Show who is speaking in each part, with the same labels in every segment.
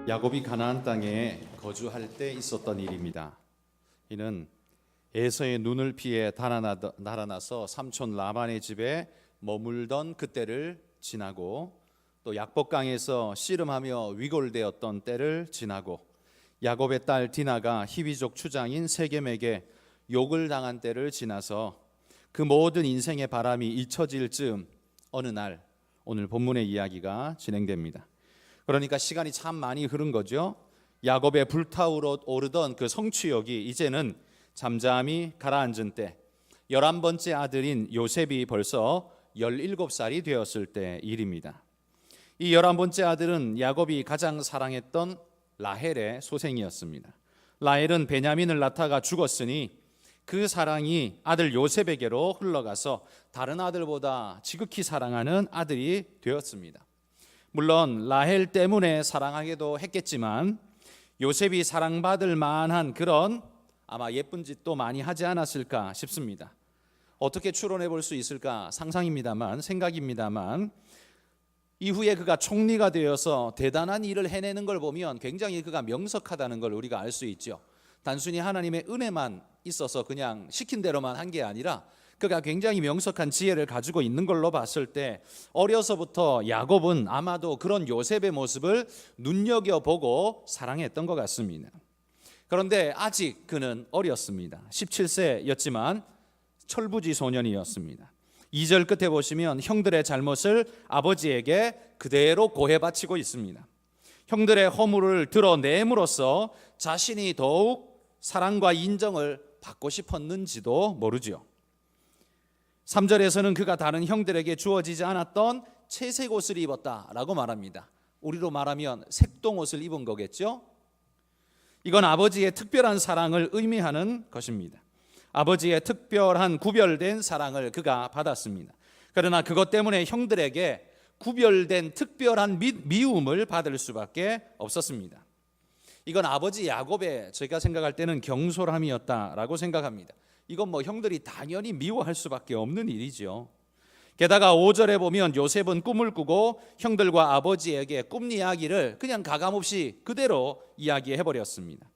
Speaker 1: 야곱이 가나안 땅에 거주할 때 있었던 일입니다. 이는 에서의 눈을 피해 달아나서 삼촌 라반의 집에 머물던 그때를 지나고, 또 약복강에서 씨름하며 위골되었던 때를 지나고, 야곱의 딸 디나가 히비족 추장인 세겜에게 욕을 당한 때를 지나서 그 모든 인생의 바람이 잊혀질 즈음 어느 날 오늘 본문의 이야기가 진행됩니다. 그러니까 시간이 참 많이 흐른 거죠. 야곱의 불타오르 오르던 그 성취욕이 이제는 잠잠히 가라앉은 때, 11번째 아들인 요셉이 벌써 17살이 되었을 때 일입니다. 이 11번째 아들은 야곱이 가장 사랑했던 라헬의 소생이었습니다. 라헬은 베냐민을 낳다가 죽었으니 그 사랑이 아들 요셉에게로 흘러가서 다른 아들보다 지극히 사랑하는 아들이 되었습니다. 물론 라헬 때문에 사랑하기도 했겠지만 요셉이 사랑받을 만한 그런 아마 예쁜 짓도 많이 하지 않았을까 싶습니다. 어떻게 추론해 볼 수 있을까 상상입니다만, 생각입니다만, 이후에 그가 총리가 되어서 대단한 일을 해내는 걸 보면 굉장히 그가 명석하다는 걸 우리가 알 수 있죠. 단순히 하나님의 은혜만 있어서 그냥 시킨 대로만 한 게 아니라 그가 굉장히 명석한 지혜를 가지고 있는 걸로 봤을 때, 어려서부터 야곱은 아마도 그런 요셉의 모습을 눈여겨보고 사랑했던 것 같습니다. 그런데 아직 그는 어렸습니다. 17세였지만 철부지 소년이었습니다. 2절 끝에 보시면 형들의 잘못을 아버지에게 그대로 고해바치고 있습니다. 형들의 허물을 드러냄으로써 자신이 더욱 사랑과 인정을 받고 싶었는지도 모르죠. 3절에서는 그가 다른 형들에게 주어지지 않았던 채색 옷을 입었다라고 말합니다. 우리로 말하면 색동옷을 입은 거겠죠. 이건 아버지의 특별한 사랑을 의미하는 것입니다. 아버지의 특별한 구별된 사랑을 그가 받았습니다. 그러나 그것 때문에 형들에게 구별된 특별한 미움을 받을 수밖에 없었습니다. 이건 아버지 야곱의, 제가 생각할 때는 경솔함이었다라고 생각합니다. 이건 형들이 당연히 미워할 수밖에 없는 일이죠. 게다가 5절에 보면 요셉은 꿈을 꾸고 형들과 아버지에게 꿈 이야기를 그냥 가감없이 그대로 이야기해버렸습니다.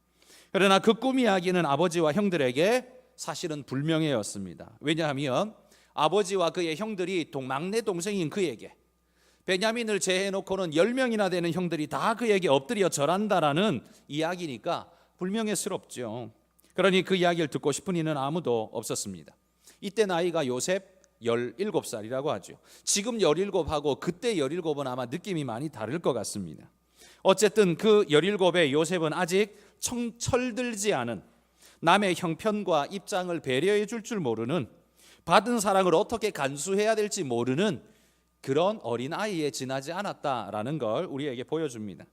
Speaker 1: 그러나 그 꿈 이야기는 아버지와 형들에게 사실은 불명예였습니다. 왜냐하면 아버지와 그의 형들이 막내 동생인 그에게, 베냐민을 제해놓고는 10명이나 되는 형들이 다 그에게 엎드려 절한다라는 이야기니까 불명예스럽죠. 그러니 그 이야기를 듣고 싶은 이는 아무도 없었습니다. 이때 나이가 요셉 17살이라고 하죠. 지금 17하고 그때 17은 아마 느낌이 많이 다를 것 같습니다. 어쨌든 그 17의 요셉은 아직 철들지 않은, 남의 형편과 입장을 배려해 줄 모르는, 받은 사랑을 어떻게 간수해야 될지 모르는 그런 어린아이에 지나지 않았다라는 걸 우리에게 보여줍니다.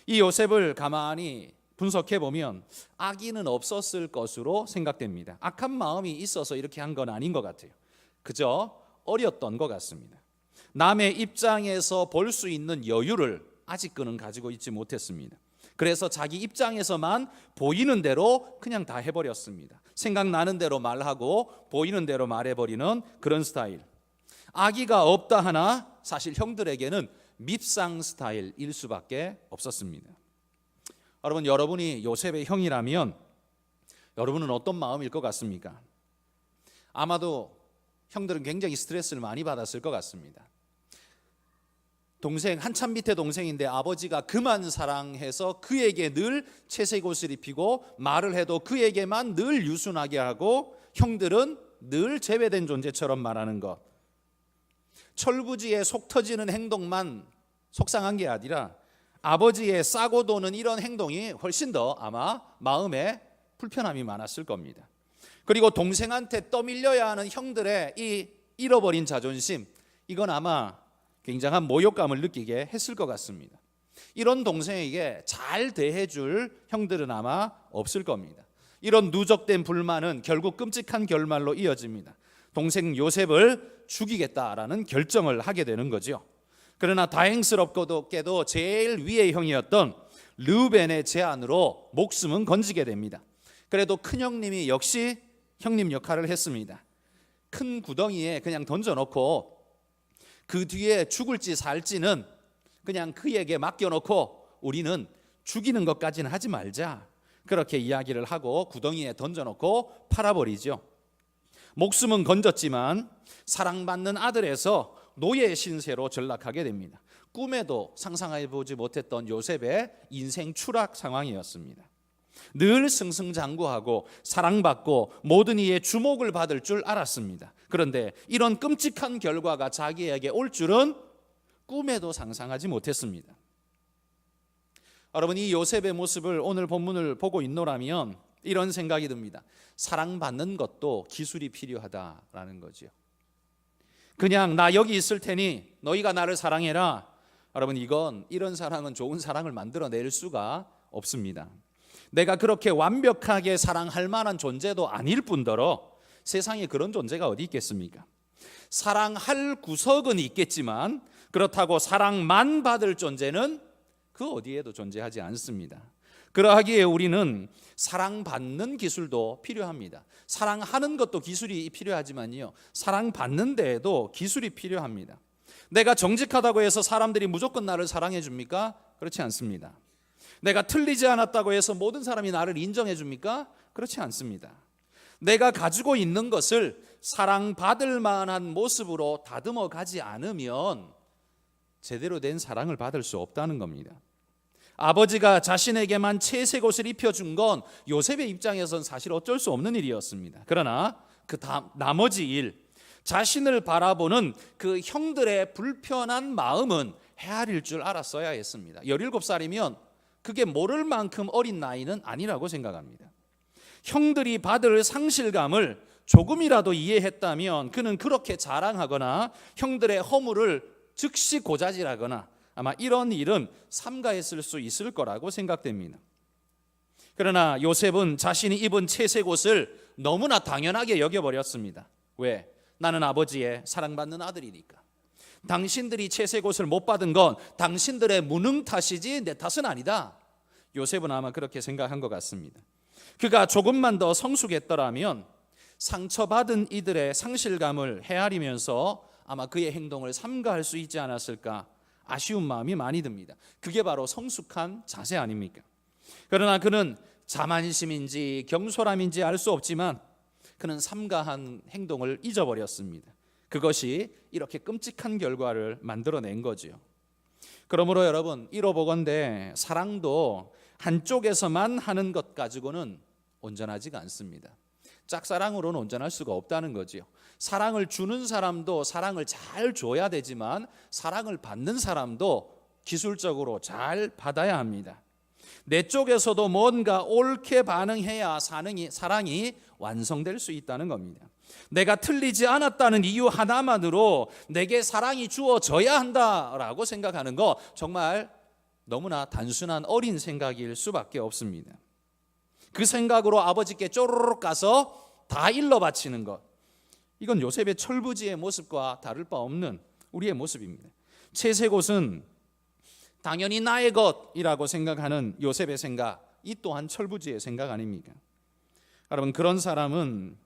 Speaker 1: 이 요셉을 가만히 분석해 보면 악의는 없었을 것으로 생각됩니다. 악한 마음이 있어서 이렇게 한 건 아닌 것 같아요. 그저 어렸던 것 같습니다. 남의 입장에서 볼 수 있는 여유를 아직 그는 가지고 있지 못했습니다. 그래서 자기 입장에서만 보이는 대로 그냥 다 해버렸습니다. 생각나는 대로 말하고 보이는 대로 말해버리는 그런 스타일. 악의가 없다 하나 사실 형들에게는 밉상 스타일일 수밖에 없었습니다. 여러분, 여러분이 요셉의 형이라면 여러분은 어떤 마음일 것 같습니까? 아마도 형들은 굉장히 스트레스를 많이 받았을 것 같습니다. 동생, 한참 밑에 동생인데 아버지가 그만 사랑해서 그에게 늘 채색 옷을 입히고 말을 해도 그에게만 늘 유순하게 하고, 형들은 늘 제외된 존재처럼 말하는 것. 철부지에 속 터지는 행동만 속상한 게 아니라 아버지의 싸고 도는 이런 행동이 훨씬 더 아마 마음에 불편함이 많았을 겁니다. 그리고 동생한테 떠밀려야 하는 형들의 이 잃어버린 자존심, 이건 아마 굉장한 모욕감을 느끼게 했을 것 같습니다. 이런 동생에게 잘 대해줄 형들은 아마 없을 겁니다. 이런 누적된 불만은 결국 끔찍한 결말로 이어집니다. 동생 요셉을 죽이겠다라는 결정을 하게 되는 거죠. 그러나 다행스럽게도 제일 위의 형이었던 르우벤의 제안으로 목숨은 건지게 됩니다. 그래도 큰형님이 역시 형님 역할을 했습니다. 큰 구덩이에 그냥 던져놓고 그 뒤에 죽을지 살지는 그냥 그에게 맡겨놓고 우리는 죽이는 것까지는 하지 말자. 그렇게 이야기를 하고 구덩이에 던져놓고 팔아버리죠. 목숨은 건졌지만 사랑받는 아들에서 노예 신세로 전락하게 됩니다. 꿈에도 상상해보지 못했던 요셉의 인생 추락 상황이었습니다. 늘 승승장구하고 사랑받고 모든 이의 주목을 받을 줄 알았습니다. 그런데 이런 끔찍한 결과가 자기에게 올 줄은 꿈에도 상상하지 못했습니다. 여러분, 이 요셉의 모습을 오늘 본문을 보고 있노라면 이런 생각이 듭니다. 사랑받는 것도 기술이 필요하다라는 거죠. 그냥 나 여기 있을 테니 너희가 나를 사랑해라. 여러분, 이런 사랑은 좋은 사랑을 만들어낼 수가 없습니다. 내가 그렇게 완벽하게 사랑할 만한 존재도 아닐 뿐더러 세상에 그런 존재가 어디 있겠습니까? 사랑할 구석은 있겠지만 그렇다고 사랑만 받을 존재는 그 어디에도 존재하지 않습니다. 그러하기에 우리는 사랑받는 기술도 필요합니다. 사랑하는 것도 기술이 필요하지만요, 사랑받는 데에도 기술이 필요합니다. 내가 정직하다고 해서 사람들이 무조건 나를 사랑해 줍니까? 그렇지 않습니다. 내가 틀리지 않았다고 해서 모든 사람이 나를 인정해 줍니까? 그렇지 않습니다. 내가 가지고 있는 것을 사랑받을 만한 모습으로 다듬어 가지 않으면 제대로 된 사랑을 받을 수 없다는 겁니다. 아버지가 자신에게만 채색 옷을 입혀준 건 요셉의 입장에선 사실 어쩔 수 없는 일이었습니다. 그러나 그 나머지 일, 자신을 바라보는 그 형들의 불편한 마음은 헤아릴 줄 알았어야 했습니다. 17살이면 그게 모를 만큼 어린 나이는 아니라고 생각합니다. 형들이 받을 상실감을 조금이라도 이해했다면 그는 그렇게 자랑하거나 형들의 허물을 즉시 고자질하거나 아마 이런 일은 삼가했을 수 있을 거라고 생각됩니다. 그러나 요셉은 자신이 입은 채색 옷을 너무나 당연하게 여겨버렸습니다. 왜? 나는 아버지의 사랑받는 아들이니까. 당신들이 채색 옷을 못 받은 건 당신들의 무능 탓이지 내 탓은 아니다. 요셉은 아마 그렇게 생각한 것 같습니다. 그가 조금만 더 성숙했더라면 상처받은 이들의 상실감을 헤아리면서 아마 그의 행동을 삼가할 수 있지 않았을까 아쉬운 마음이 많이 듭니다. 그게 바로 성숙한 자세 아닙니까? 그러나 그는 자만심인지 경솔함인지 알 수 없지만 그는 삼가한 행동을 잊어버렸습니다. 그것이 이렇게 끔찍한 결과를 만들어낸 거지요. 그러므로 여러분, 이러보건대 사랑도 한쪽에서만 하는 것 가지고는 온전하지가 않습니다. 짝사랑으로는 온전할 수가 없다는 거지요. 사랑을 주는 사람도 사랑을 잘 줘야 되지만 사랑을 받는 사람도 기술적으로 잘 받아야 합니다. 내 쪽에서도 뭔가 옳게 반응해야 사랑이 완성될 수 있다는 겁니다. 내가 틀리지 않았다는 이유 하나만으로 내게 사랑이 주어져야 한다라고 생각하는 거 정말 너무나 단순한 어린 생각일 수밖에 없습니다. 그 생각으로 아버지께 쪼르륵 가서 다 일러 바치는 것, 이건 요셉의 철부지의 모습과 다를 바 없는 우리의 모습입니다. 채색 옷은 당연히 나의 것이라고 생각하는 요셉의 생각, 이 또한 철부지의 생각 아닙니까? 여러분, 그런 사람은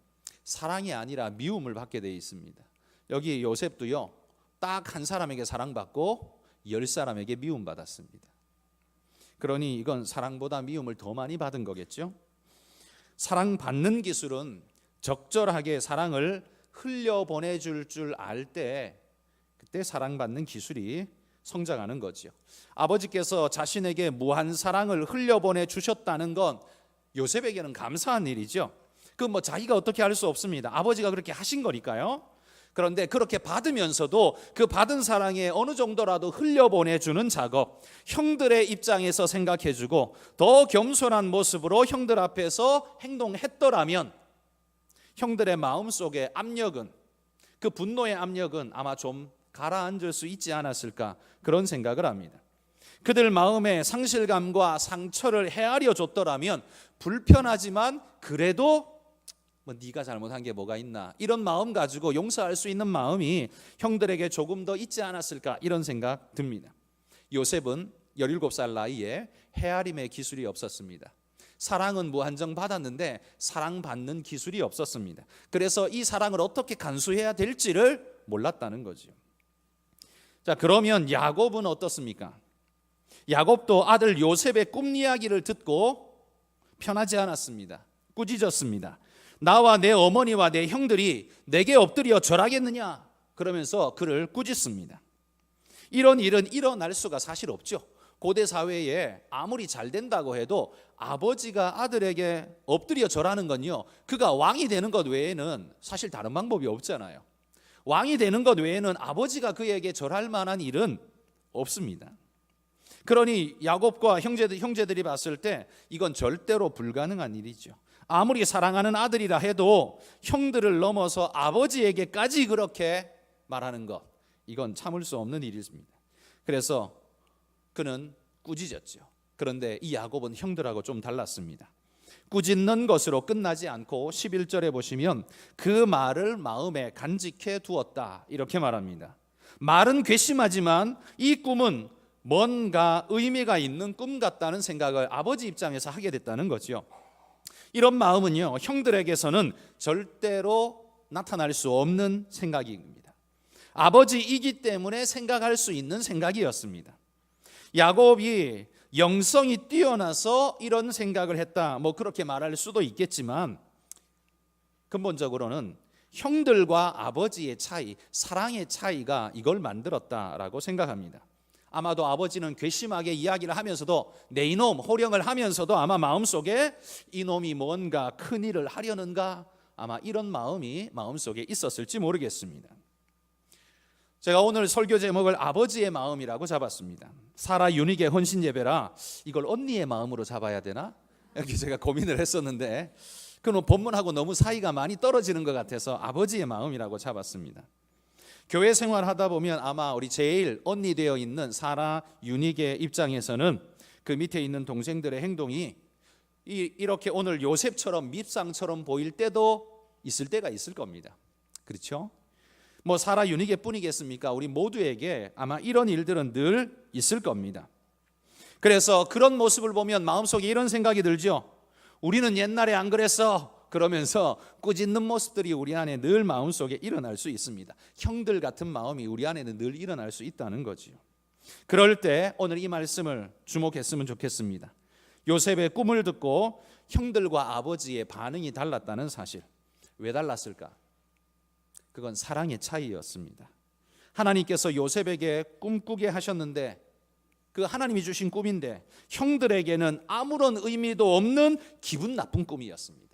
Speaker 1: 사랑이 아니라 미움을 받게 되어 있습니다. 여기 요셉도요, 딱 한 사람에게 사랑받고 10사람에게 미움받았습니다. 그러니 이건 사랑보다 미움을 더 많이 받은 거겠죠. 사랑받는 기술은 적절하게 사랑을 흘려보내줄 줄 알 때 그때 사랑받는 기술이 성장하는 거죠. 아버지께서 자신에게 무한 사랑을 흘려보내 주셨다는 건 요셉에게는 감사한 일이죠. 그 자기가 어떻게 할 수 없습니다. 아버지가 그렇게 하신 거니까요. 그런데 그렇게 받으면서도 그 받은 사랑에 어느 정도라도 흘려보내주는 작업, 형들의 입장에서 생각해주고 더 겸손한 모습으로 형들 앞에서 행동했더라면 형들의 마음속의 압력은, 그 분노의 압력은 아마 좀 가라앉을 수 있지 않았을까, 그런 생각을 합니다. 그들 마음의 상실감과 상처를 헤아려 줬더라면 불편하지만 그래도 네가 잘못한 게 뭐가 있나, 이런 마음 가지고 용서할 수 있는 마음이 형들에게 조금 더 있지 않았을까, 이런 생각 듭니다. 요셉은 17살 나이에 헤아림의 기술이 없었습니다. 사랑은 무한정 받았는데 사랑받는 기술이 없었습니다. 그래서 이 사랑을 어떻게 간수해야 될지를 몰랐다는 거죠. 자, 그러면 야곱은 어떻습니까? 야곱도 아들 요셉의 꿈 이야기를 듣고 편하지 않았습니다. 꾸짖었습니다. 나와 내 어머니와 내 형들이 내게 엎드려 절하겠느냐 그러면서 그를 꾸짖습니다. 이런 일은 일어날 수가 사실 없죠. 고대 사회에 아무리 잘 된다고 해도 아버지가 아들에게 엎드려 절하는 건요, 그가 왕이 되는 것 외에는 사실 다른 방법이 없잖아요. 왕이 되는 것 외에는 아버지가 그에게 절할 만한 일은 없습니다. 그러니 야곱과 형제들이 봤을 때 이건 절대로 불가능한 일이죠. 아무리 사랑하는 아들이라 해도 형들을 넘어서 아버지에게까지 그렇게 말하는 것, 이건 참을 수 없는 일입니다. 그래서 그는 꾸짖었죠. 그런데 이 야곱은 형들하고 좀 달랐습니다. 꾸짖는 것으로 끝나지 않고 11절에 보시면 그 말을 마음에 간직해 두었다 이렇게 말합니다. 말은 괘씸하지만 이 꿈은 뭔가 의미가 있는 꿈 같다는 생각을 아버지 입장에서 하게 됐다는 거죠. 이런 마음은요, 형들에게서는 절대로 나타날 수 없는 생각입니다. 아버지이기 때문에 생각할 수 있는 생각이었습니다. 야곱이 영성이 뛰어나서 이런 생각을 했다, 그렇게 말할 수도 있겠지만 근본적으로는 형들과 아버지의 차이, 사랑의 차이가 이걸 만들었다라고 생각합니다. 아마도 아버지는 괘씸하게 이야기를 하면서도 내 이놈 호령을 하면서도 아마 마음속에 이놈이 뭔가 큰일을 하려는가, 아마 이런 마음이 마음속에 있었을지 모르겠습니다. 제가 오늘 설교 제목을 아버지의 마음이라고 잡았습니다. 사라 유닉의 헌신 예배라 이걸 언니의 마음으로 잡아야 되나? 이렇게 제가 고민을 했었는데 그는 본문하고 너무 사이가 많이 떨어지는 것 같아서 아버지의 마음이라고 잡았습니다. 교회 생활하다 보면 아마 우리 제일 언니 되어 있는 사라 유닉의 입장에서는 그 밑에 있는 동생들의 행동이 이렇게 오늘 요셉처럼 밉상처럼 보일 때도 있을 때가 있을 겁니다. 그렇죠? 사라 유닉의 뿐이겠습니까? 우리 모두에게 아마 이런 일들은 늘 있을 겁니다. 그래서 그런 모습을 보면 마음속에 이런 생각이 들죠. 우리는 옛날에 안 그랬어 그러면서 꾸짖는 모습들이 우리 안에 늘 마음속에 일어날 수 있습니다. 형들 같은 마음이 우리 안에는 늘 일어날 수 있다는 거지요. 그럴 때 오늘 이 말씀을 주목했으면 좋겠습니다. 요셉의 꿈을 듣고 형들과 아버지의 반응이 달랐다는 사실. 왜 달랐을까? 그건 사랑의 차이였습니다. 하나님께서 요셉에게 꿈꾸게 하셨는데 그 하나님이 주신 꿈인데 형들에게는 아무런 의미도 없는 기분 나쁜 꿈이었습니다.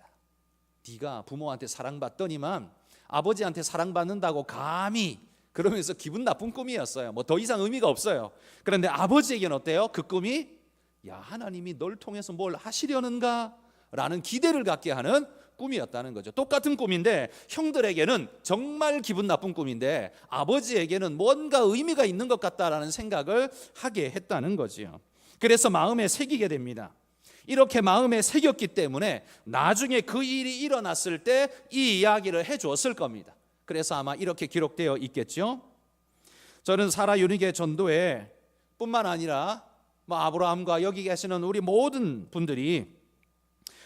Speaker 1: 네가 부모한테 사랑받더니만 아버지한테 사랑받는다고 감히, 그러면서 기분 나쁜 꿈이었어요. 더 이상 의미가 없어요. 그런데 아버지에게는 어때요? 그 꿈이 하나님이 널 통해서 뭘 하시려는가 라는 기대를 갖게 하는 꿈이었다는 거죠. 똑같은 꿈인데 형들에게는 정말 기분 나쁜 꿈인데 아버지에게는 뭔가 의미가 있는 것 같다라는 생각을 하게 했다는 거지요. 그래서 마음에 새기게 됩니다. 이렇게 마음에 새겼기 때문에 나중에 그 일이 일어났을 때 이 이야기를 해주었을 겁니다. 그래서 아마 이렇게 기록되어 있겠죠. 저는 사라 유닉의 전도에 뿐만 아니라 아브라함과 여기 계시는 우리 모든 분들이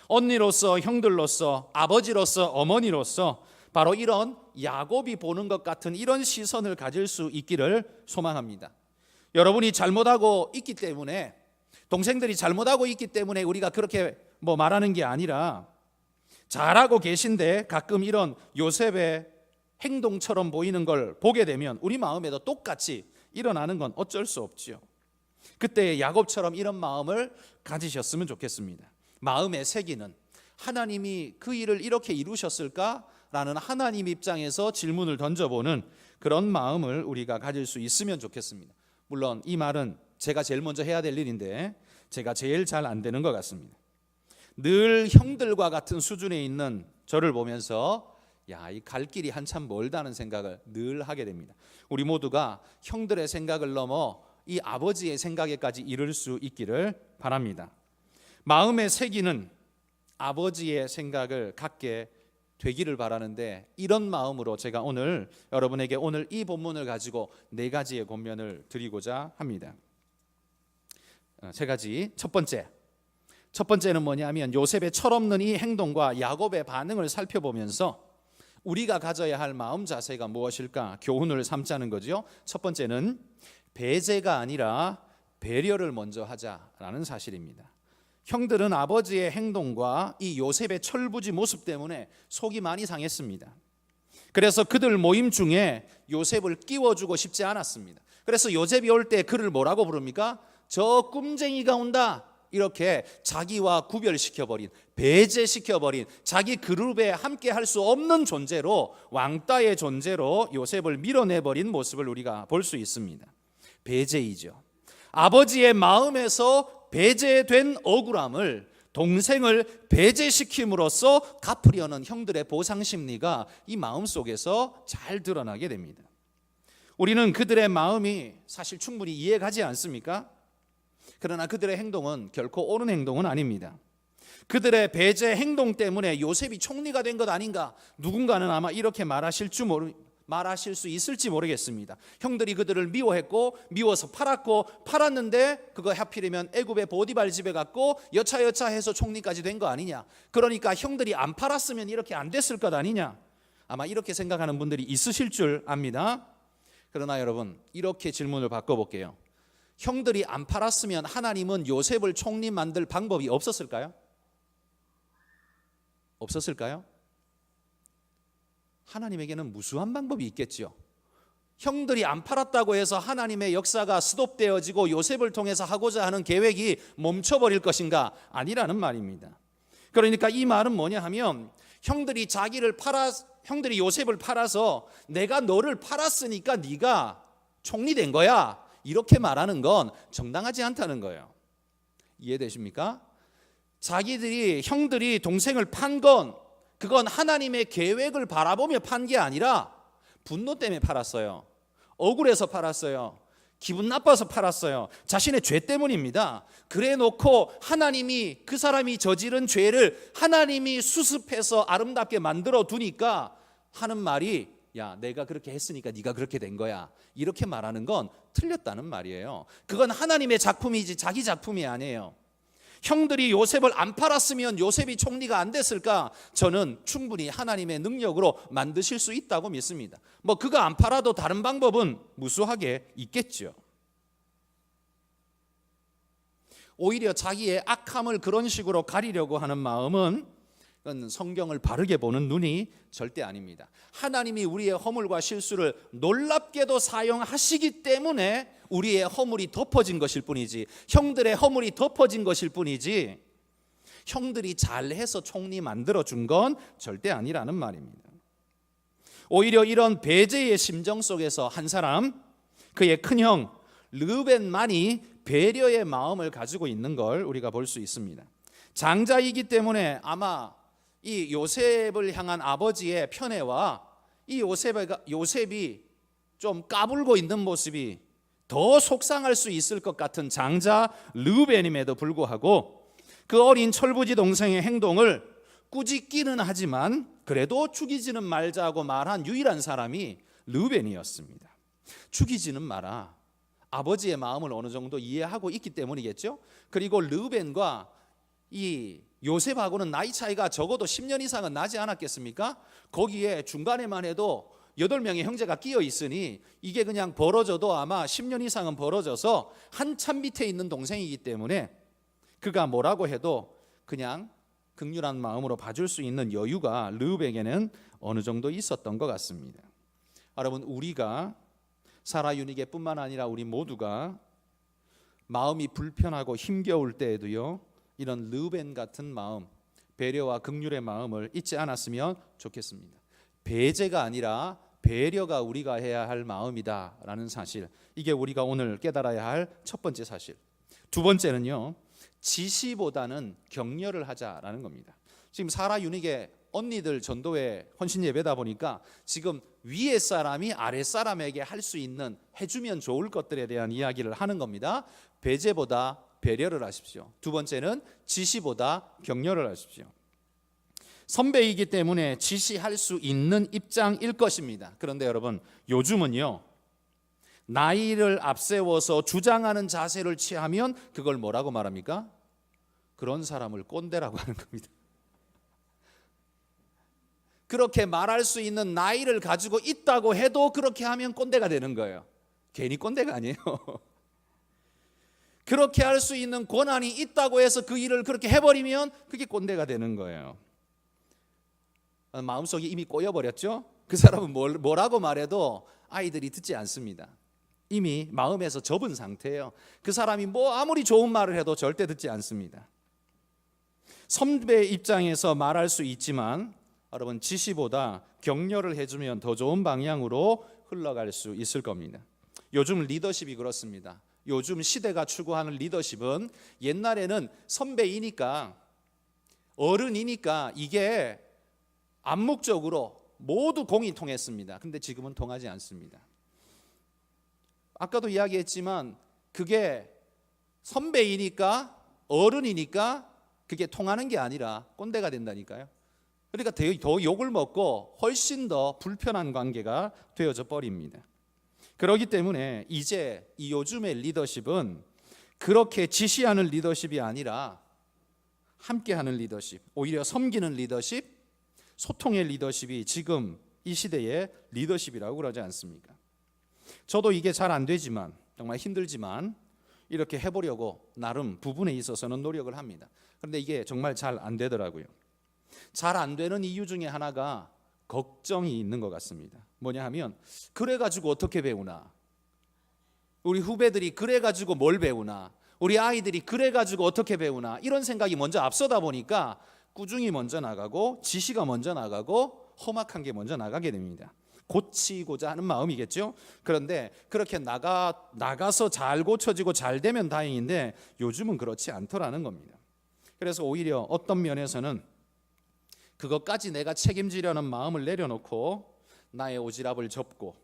Speaker 1: 언니로서, 형들로서, 아버지로서, 어머니로서 바로 이런 야곱이 보는 것 같은 이런 시선을 가질 수 있기를 소망합니다. 여러분이 잘못하고 있기 때문에, 동생들이 잘못하고 있기 때문에 우리가 그렇게 말하는 게 아니라 잘하고 계신데 가끔 이런 요셉의 행동처럼 보이는 걸 보게 되면 우리 마음에도 똑같이 일어나는 건 어쩔 수 없지요. 그때 야곱처럼 이런 마음을 가지셨으면 좋겠습니다. 마음에 새기는, 하나님이 그 일을 이렇게 이루셨을까라는 하나님 입장에서 질문을 던져보는 그런 마음을 우리가 가질 수 있으면 좋겠습니다. 물론 이 말은 제가 제일 먼저 해야 될 일인데 제가 제일 잘 안 되는 것 같습니다. 늘 형들과 같은 수준에 있는 저를 보면서 이 갈 길이 한참 멀다는 생각을 늘 하게 됩니다. 우리 모두가 형들의 생각을 넘어 이 아버지의 생각에까지 이를 수 있기를 바랍니다. 마음에 새기는 아버지의 생각을 갖게 되기를 바라는데, 이런 마음으로 제가 오늘 여러분에게 오늘 이 본문을 가지고 4가지의 권면을 드리고자 합니다. 3가지. 첫 번째는 뭐냐면 요셉의 철없는 이 행동과 야곱의 반응을 살펴보면서 우리가 가져야 할 마음 자세가 무엇일까 교훈을 삼자는 거죠. 첫 번째는 배제가 아니라 배려를 먼저 하자라는 사실입니다. 형들은 아버지의 행동과 이 요셉의 철부지 모습 때문에 속이 많이 상했습니다. 그래서 그들 모임 중에 요셉을 끼워주고 싶지 않았습니다. 그래서 요셉이 올 때 그를 뭐라고 부릅니까? 저 꿈쟁이가 온다. 이렇게 자기와 구별시켜버린, 배제시켜버린, 자기 그룹에 함께 할 수 없는 존재로, 왕따의 존재로 요셉을 밀어내버린 모습을 우리가 볼 수 있습니다. 배제이죠. 아버지의 마음에서 배제된 억울함을 동생을 배제시킴으로써 갚으려는 형들의 보상심리가 이 마음속에서 잘 드러나게 됩니다. 우리는 그들의 마음이 사실 충분히 이해가지 않습니까? 그러나 그들의 행동은 결코 옳은 행동은 아닙니다. 그들의 배제 행동 때문에 요셉이 총리가 된 것 아닌가? 누군가는 아마 이렇게 말하실 수 있을지 모르겠습니다. 형들이 그들을 미워했고 미워서 팔았는데 그거 하필이면 애굽의 보디발 집에 갔고 여차여차해서 총리까지 된 거 아니냐? 그러니까 형들이 안 팔았으면 이렇게 안 됐을 것 아니냐? 아마 이렇게 생각하는 분들이 있으실 줄 압니다. 그러나 여러분, 이렇게 질문을 바꿔볼게요. 형들이 안 팔았으면 하나님은 요셉을 총리 만들 방법이 없었을까요? 없었을까요? 하나님에게는 무수한 방법이 있겠죠. 형들이 안 팔았다고 해서 하나님의 역사가 스톱되어지고 요셉을 통해서 하고자 하는 계획이 멈춰버릴 것인가? 아니라는 말입니다. 그러니까 이 말은 뭐냐 하면 형들이 요셉을 팔아서 내가 너를 팔았으니까 네가 총리 된 거야, 이렇게 말하는 건 정당하지 않다는 거예요. 이해되십니까? 형들이 동생을 판 건 그건 하나님의 계획을 바라보며 판 게 아니라 분노 때문에 팔았어요. 억울해서 팔았어요. 기분 나빠서 팔았어요. 자신의 죄 때문입니다. 그래 놓고 하나님이 그 사람이 저지른 죄를 하나님이 수습해서 아름답게 만들어 두니까 하는 말이 야, 내가 그렇게 했으니까 네가 그렇게 된 거야, 이렇게 말하는 건 틀렸다는 말이에요. 그건 하나님의 작품이지 자기 작품이 아니에요. 형들이 요셉을 안 팔았으면 요셉이 총리가 안 됐을까? 저는 충분히 하나님의 능력으로 만드실 수 있다고 믿습니다. 그거 안 팔아도 다른 방법은 무수하게 있겠죠. 오히려 자기의 악함을 그런 식으로 가리려고 하는 마음은 그건 성경을 바르게 보는 눈이 절대 아닙니다. 하나님이 우리의 허물과 실수를 놀랍게도 사용하시기 때문에 우리의 허물이 덮어진 것일 뿐이지, 형들의 허물이 덮어진 것일 뿐이지, 형들이 잘해서 총리 만들어준 건 절대 아니라는 말입니다. 오히려 이런 배제의 심정 속에서 한 사람, 그의 큰형 르벤만이 배려의 마음을 가지고 있는 걸 우리가 볼 수 있습니다. 장자이기 때문에 아마 이 요셉을 향한 아버지의 편애와 이 요셉이 좀 까불고 있는 모습이 더 속상할 수 있을 것 같은 장자 르벤임에도 불구하고 그 어린 철부지 동생의 행동을 꾸짖기는 하지만 그래도 죽이지는 말자고 말한 유일한 사람이 르벤이었습니다. 죽이지는 마라. 아버지의 마음을 어느 정도 이해하고 있기 때문이겠죠. 그리고 르벤과 이 요셉하고는 나이 차이가 적어도 10년 이상은 나지 않았겠습니까? 거기에 중간에만 해도 8명의 형제가 끼어 있으니 이게 그냥 벌어져도 아마 10년 이상은 벌어져서 한참 밑에 있는 동생이기 때문에 그가 뭐라고 해도 그냥 긍휼한 마음으로 봐줄 수 있는 여유가 르벤에게는 어느 정도 있었던 것 같습니다. 여러분, 우리가 사라 유니게뿐만 아니라 우리 모두가 마음이 불편하고 힘겨울 때에도요, 이런 르벤 같은 마음, 배려와 긍휼의 마음을 잊지 않았으면 좋겠습니다. 배제가 아니라 배려가 우리가 해야 할 마음이다라는 사실, 이게 우리가 오늘 깨달아야 할 첫 번째 사실. 두 번째는요, 지시보다는 격려를 하자라는 겁니다. 지금 사라 유닉의 언니들 전도회 헌신 예배다 보니까 지금 위에 사람이 아래 사람에게 할 수 있는, 해주면 좋을 것들에 대한 이야기를 하는 겁니다. 배제보다 배려를 하십시오. 두 번째는 지시보다 격려를 하십시오. 선배이기 때문에 지시할 수 있는 입장일 것입니다. 그런데 여러분, 요즘은요, 나이를 앞세워서 주장하는 자세를 취하면 그걸 뭐라고 말합니까? 그런 사람을 꼰대라고 하는 겁니다. 그렇게 말할 수 있는 나이를 가지고 있다고 해도 그렇게 하면 꼰대가 되는 거예요. 괜히 꼰대가 아니에요. 그렇게 할 수 있는 권한이 있다고 해서 그 일을 그렇게 해버리면 그게 꼰대가 되는 거예요. 마음속이 이미 꼬여버렸죠. 그 사람은 뭐라고 말해도 아이들이 듣지 않습니다. 이미 마음에서 접은 상태예요. 그 사람이 아무리 좋은 말을 해도 절대 듣지 않습니다. 선배 입장에서 말할 수 있지만 여러분, 지시보다 격려를 해주면 더 좋은 방향으로 흘러갈 수 있을 겁니다. 요즘 리더십이 그렇습니다. 요즘 시대가 추구하는 리더십은 옛날에는 선배이니까, 어른이니까 이게 암묵적으로 모두 공이 통했습니다. 근데 지금은 통하지 않습니다. 아까도 이야기했지만 그게 선배이니까, 어른이니까 그게 통하는 게 아니라 꼰대가 된다니까요. 그러니까 더 욕을 먹고 훨씬 더 불편한 관계가 되어져 버립니다. 그렇기 때문에 이제 이 요즘의 리더십은 그렇게 지시하는 리더십이 아니라 함께하는 리더십, 오히려 섬기는 리더십, 소통의 리더십이 지금 이 시대의 리더십이라고 그러지 않습니까? 저도 이게 잘 안 되지만, 정말 힘들지만 이렇게 해보려고 나름 부분에 있어서는 노력을 합니다. 그런데 이게 정말 잘 안 되더라고요. 잘 안 되는 이유 중에 하나가 걱정이 있는 것 같습니다. 뭐냐 하면, 그래가지고 어떻게 배우나, 우리 후배들이 그래가지고 뭘 배우나, 우리 아이들이 그래가지고 어떻게 배우나, 이런 생각이 먼저 앞서다 보니까 꾸중이 먼저 나가고 지시가 먼저 나가고 험악한 게 먼저 나가게 됩니다. 고치고자 하는 마음이겠죠. 그런데 그렇게 나가서 잘 고쳐지고 잘 되면 다행인데 요즘은 그렇지 않더라는 겁니다. 그래서 오히려 어떤 면에서는 그것까지 내가 책임지려는 마음을 내려놓고 나의 오지랖을 접고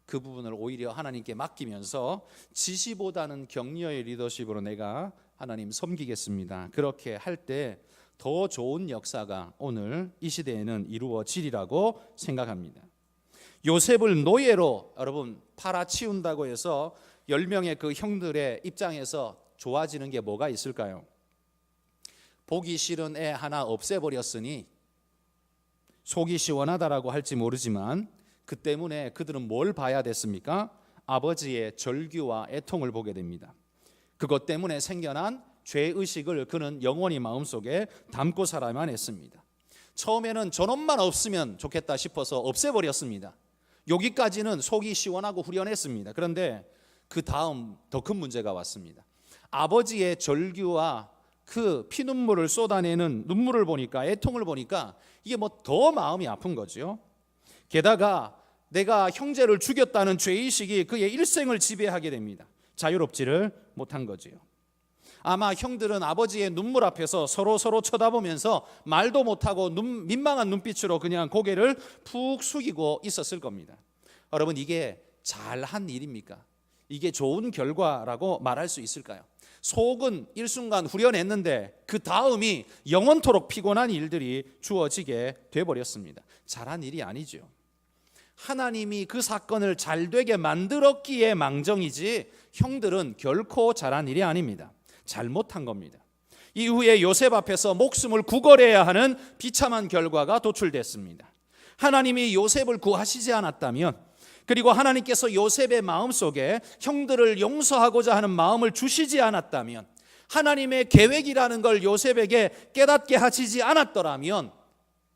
Speaker 1: 그 부분을 오히려 하나님께 맡기면서 지시보다는 격려의 리더십으로 내가 하나님 섬기겠습니다. 그렇게 할 때 더 좋은 역사가 오늘 이 시대에는 이루어지리라고 생각합니다. 요셉을 노예로 여러분 팔아치운다고 해서 10명의 그 형들의 입장에서 좋아지는 게 뭐가 있을까요? 보기 싫은 애 하나 없애버렸으니 속이 시원하다라고 할지 모르지만 그 때문에 그들은 뭘 봐야 됐습니까? 아버지의 절규와 애통을 보게 됩니다. 그것 때문에 생겨난 죄의식을 그는 영원히 마음속에 담고 살아야만 했습니다. 처음에는 저놈만 없으면 좋겠다 싶어서 없애버렸습니다. 여기까지는 속이 시원하고 후련했습니다. 그런데 그 다음 더 큰 문제가 왔습니다. 아버지의 절규와 그 피눈물을 쏟아내는 눈물을 보니까, 애통을 보니까 이게 더 마음이 아픈 거죠. 게다가 내가 형제를 죽였다는 죄의식이 그의 일생을 지배하게 됩니다. 자유롭지를 못한 거지요. 아마 형들은 아버지의 눈물 앞에서 서로 쳐다보면서 말도 못하고 민망한 눈빛으로 그냥 고개를 푹 숙이고 있었을 겁니다. 여러분, 이게 잘한 일입니까? 이게 좋은 결과라고 말할 수 있을까요? 속은 일순간 후련했는데 그 다음이 영원토록 피곤한 일들이 주어지게 돼버렸습니다. 잘한 일이 아니죠. 하나님이 그 사건을 잘되게 만들었기에 망정이지 형들은 결코 잘한 일이 아닙니다. 잘못한 겁니다. 이후에 요셉 앞에서 목숨을 구걸해야 하는 비참한 결과가 도출됐습니다. 하나님이 요셉을 구하시지 않았다면, 그리고 하나님께서 요셉의 마음속에 형들을 용서하고자 하는 마음을 주시지 않았다면, 하나님의 계획이라는 걸 요셉에게 깨닫게 하시지 않았더라면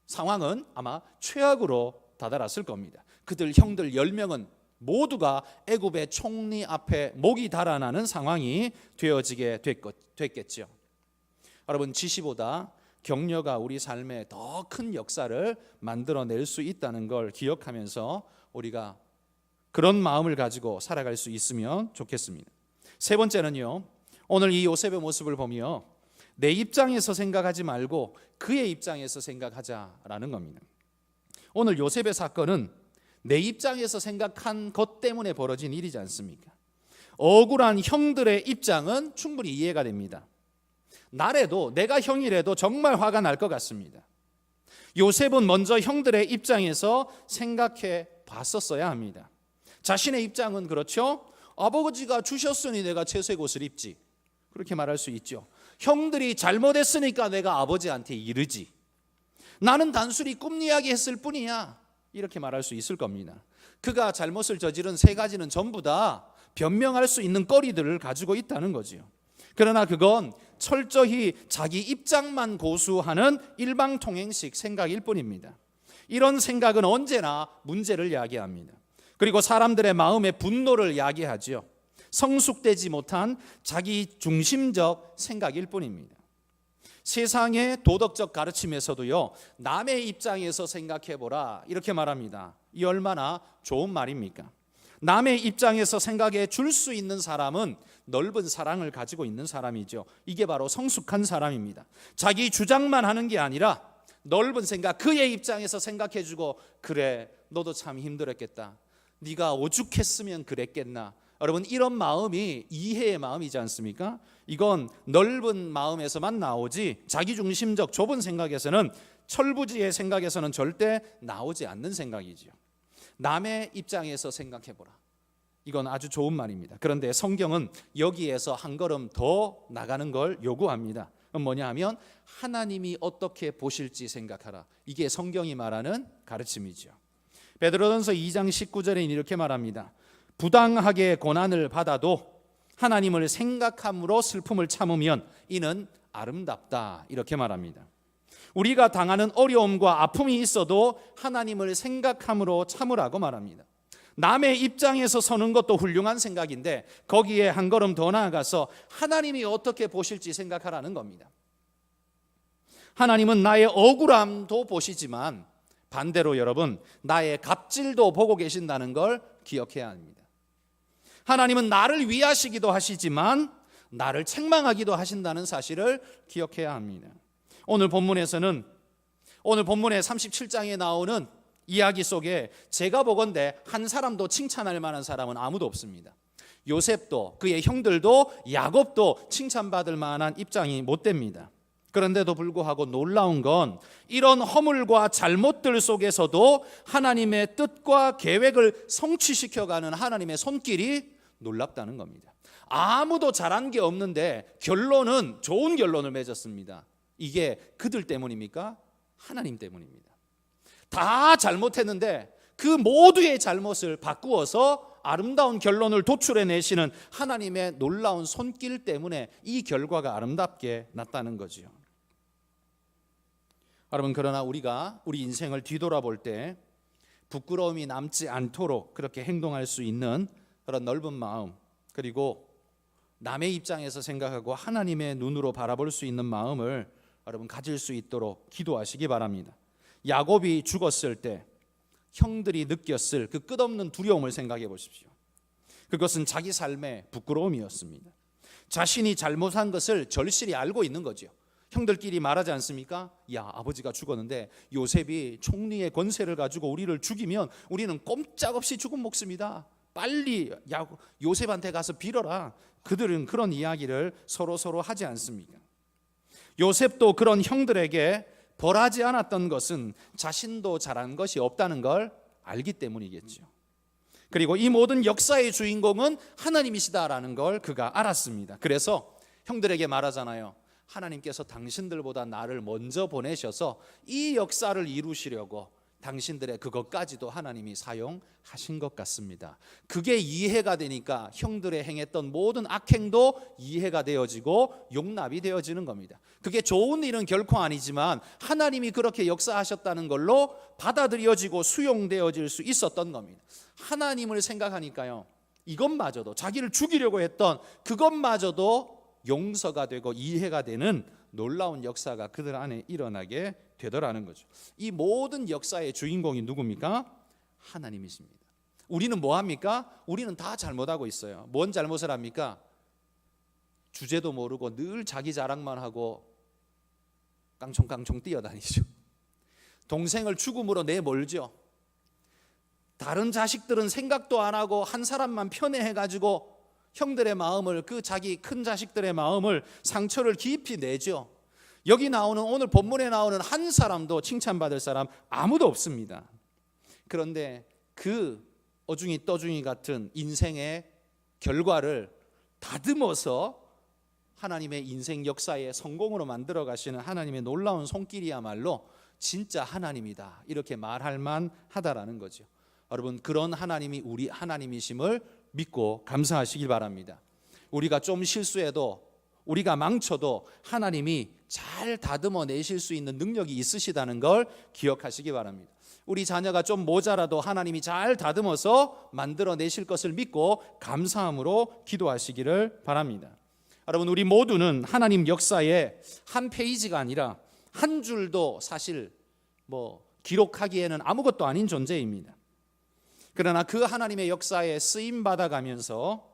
Speaker 1: 상황은 아마 최악으로 다다랐을 겁니다. 그들 형들 10명은 모두가 애굽의 총리 앞에 목이 달아나는 상황이 되어지게 됐겠죠. 여러분, 지시보다 격려가 우리 삶에 더 큰 역사를 만들어낼 수 있다는 걸 기억하면서 우리가 그런 마음을 가지고 살아갈 수 있으면 좋겠습니다. 세 번째는요, 오늘 이 요셉의 모습을 보며 내 입장에서 생각하지 말고 그의 입장에서 생각하자라는 겁니다. 오늘 요셉의 사건은 내 입장에서 생각한 것 때문에 벌어진 일이지 않습니까? 억울한 형들의 입장은 충분히 이해가 됩니다. 나라도, 내가 형이라도 정말 화가 날 것 같습니다. 요셉은 먼저 형들의 입장에서 생각해 봤었어야 합니다. 자신의 입장은 그렇죠. 아버지가 주셨으니 내가 채색 옷을 입지, 그렇게 말할 수 있죠. 형들이 잘못했으니까 내가 아버지한테 이르지, 나는 단순히 꿈 이야기 했을 뿐이야, 이렇게 말할 수 있을 겁니다. 그가 잘못을 저지른 세 가지는 전부 다 변명할 수 있는 거리들을 가지고 있다는 거지요. 그러나 그건 철저히 자기 입장만 고수하는 일방통행식 생각일 뿐입니다. 이런 생각은 언제나 문제를 야기합니다. 그리고 사람들의 마음의 분노를 야기하죠. 성숙되지 못한 자기 중심적 생각일 뿐입니다. 세상의 도덕적 가르침에서도요, 남의 입장에서 생각해보라 이렇게 말합니다. 이 얼마나 좋은 말입니까? 남의 입장에서 생각해 줄 수 있는 사람은 넓은 사랑을 가지고 있는 사람이죠. 이게 바로 성숙한 사람입니다. 자기 주장만 하는 게 아니라 넓은 생각, 그의 입장에서 생각해주고, 그래 너도 참 힘들었겠다, 네가 오죽했으면 그랬겠나. 여러분, 이런 마음이 이해의 마음이지 않습니까? 이건 넓은 마음에서만 나오지 자기중심적 좁은 생각에서는, 철부지의 생각에서는 절대 나오지 않는 생각이지요. 남의 입장에서 생각해보라, 이건 아주 좋은 말입니다. 그런데 성경은 여기에서 한 걸음 더 나가는 걸 요구합니다. 뭐냐 하면 하나님이 어떻게 보실지 생각하라. 이게 성경이 말하는 가르침이죠. 베드로전서 2장 19절에 이렇게 말합니다. 부당하게 고난을 받아도 하나님을 생각함으로 슬픔을 참으면 이는 아름답다, 이렇게 말합니다. 우리가 당하는 어려움과 아픔이 있어도 하나님을 생각함으로 참으라고 말합니다. 남의 입장에서 서는 것도 훌륭한 생각인데, 거기에 한 걸음 더 나아가서 하나님이 어떻게 보실지 생각하라는 겁니다. 하나님은 나의 억울함도 보시지만 반대로 여러분, 나의 갑질도 보고 계신다는 걸 기억해야 합니다. 하나님은 나를 위하시기도 하시지만 나를 책망하기도 하신다는 사실을 기억해야 합니다. 오늘 본문의 37장에 나오는 이야기 속에 제가 보건대 한 사람도 칭찬할 만한 사람은 아무도 없습니다. 요셉도 그의 형들도 야곱도 칭찬받을 만한 입장이 못 됩니다. 그런데도 불구하고 놀라운 건 이런 허물과 잘못들 속에서도 하나님의 뜻과 계획을 성취시켜가는 하나님의 손길이 놀랍다는 겁니다. 아무도 잘한 게 없는데 결론은 좋은 결론을 맺었습니다. 이게 그들 때문입니까? 하나님 때문입니다. 다 잘못했는데 그 모두의 잘못을 바꾸어서 아름다운 결론을 도출해내시는 하나님의 놀라운 손길 때문에 이 결과가 아름답게 났다는 거지요. 여러분, 그러나 우리가 우리 인생을 뒤돌아볼 때 부끄러움이 남지 않도록 그렇게 행동할 수 있는 그런 넓은 마음, 그리고 남의 입장에서 생각하고 하나님의 눈으로 바라볼 수 있는 마음을 여러분 가질 수 있도록 기도하시기 바랍니다. 야곱이 죽었을 때 형들이 느꼈을 그 끝없는 두려움을 생각해 보십시오. 그것은 자기 삶의 부끄러움이었습니다. 자신이 잘못한 것을 절실히 알고 있는 거죠. 형들끼리 말하지 않습니까? 야, 아버지가 죽었는데 요셉이 총리의 권세를 가지고 우리를 죽이면 우리는 꼼짝없이 죽은 목숨이다. 빨리 요셉한테 가서 빌어라. 그들은 그런 이야기를 서로 하지 않습니까? 요셉도 그런 형들에게 벌하지 않았던 것은 자신도 잘한 것이 없다는 걸 알기 때문이겠죠. 그리고 이 모든 역사의 주인공은 하나님이시다라는 걸 그가 알았습니다. 그래서 형들에게 말하잖아요. 하나님께서 당신들보다 나를 먼저 보내셔서 이 역사를 이루시려고 당신들의 그것까지도 하나님이 사용하신 것 같습니다. 그게 이해가 되니까 형들의 행했던 모든 악행도 이해가 되어지고 용납이 되어지는 겁니다. 그게 좋은 일은 결코 아니지만 하나님이 그렇게 역사하셨다는 걸로 받아들여지고 수용되어질 수 있었던 겁니다. 하나님을 생각하니까요, 이것마저도 자기를 죽이려고 했던 그것마저도 용서가 되고 이해가 되는 놀라운 역사가 그들 안에 일어나게 되더라는 거죠. 이 모든 역사의 주인공이 누굽니까? 하나님이십니다. 우리는 뭐 합니까? 우리는 다 잘못하고 있어요. 뭔 잘못을 합니까? 주제도 모르고 늘 자기 자랑만 하고 깡총깡총 뛰어다니죠. 동생을 죽음으로 내몰죠. 다른 자식들은 생각도 안 하고 한 사람만 편애해가지고 형들의 마음을, 그 자기 큰 자식들의 마음을, 상처를 깊이 내죠. 여기 나오는, 오늘 본문에 나오는 한 사람도 칭찬받을 사람 아무도 없습니다. 그런데 그 어중이 떠중이 같은 인생의 결과를 다듬어서 하나님의 인생 역사의 성공으로 만들어 가시는 하나님의 놀라운 손길이야말로 진짜 하나님이다, 이렇게 말할 만하다라는 거죠. 여러분, 그런 하나님이 우리 하나님이심을 믿고 감사하시길 바랍니다. 우리가 좀 실수해도, 우리가 망쳐도 하나님이 잘 다듬어 내실 수 있는 능력이 있으시다는 걸 기억하시기 바랍니다. 우리 자녀가 좀 모자라도 하나님이 잘 다듬어서 만들어 내실 것을 믿고 감사함으로 기도하시기를 바랍니다. 여러분, 우리 모두는 하나님 역사의 한 페이지가 아니라 한 줄도 사실 기록하기에는 아무것도 아닌 존재입니다. 그러나 그 하나님의 역사에 쓰임 받아가면서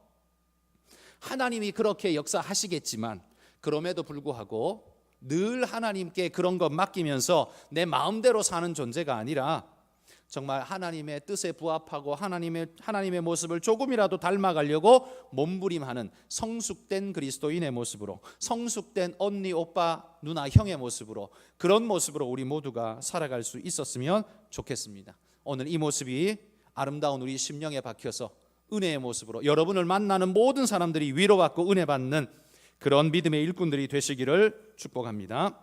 Speaker 1: 하나님이 그렇게 역사하시겠지만 그럼에도 불구하고 늘 하나님께 그런 것 맡기면서 내 마음대로 사는 존재가 아니라 정말 하나님의 뜻에 부합하고 하나님의 모습을 조금이라도 닮아가려고 몸부림하는 성숙된 그리스도인의 모습으로, 성숙된 언니, 오빠, 누나, 형의 모습으로, 그런 모습으로 우리 모두가 살아갈 수 있었으면 좋겠습니다. 오늘 이 모습이 아름다운 우리 심령에 박혀서 은혜의 모습으로 여러분을 만나는 모든 사람들이 위로받고 은혜받는 그런 믿음의 일꾼들이 되시기를 축복합니다.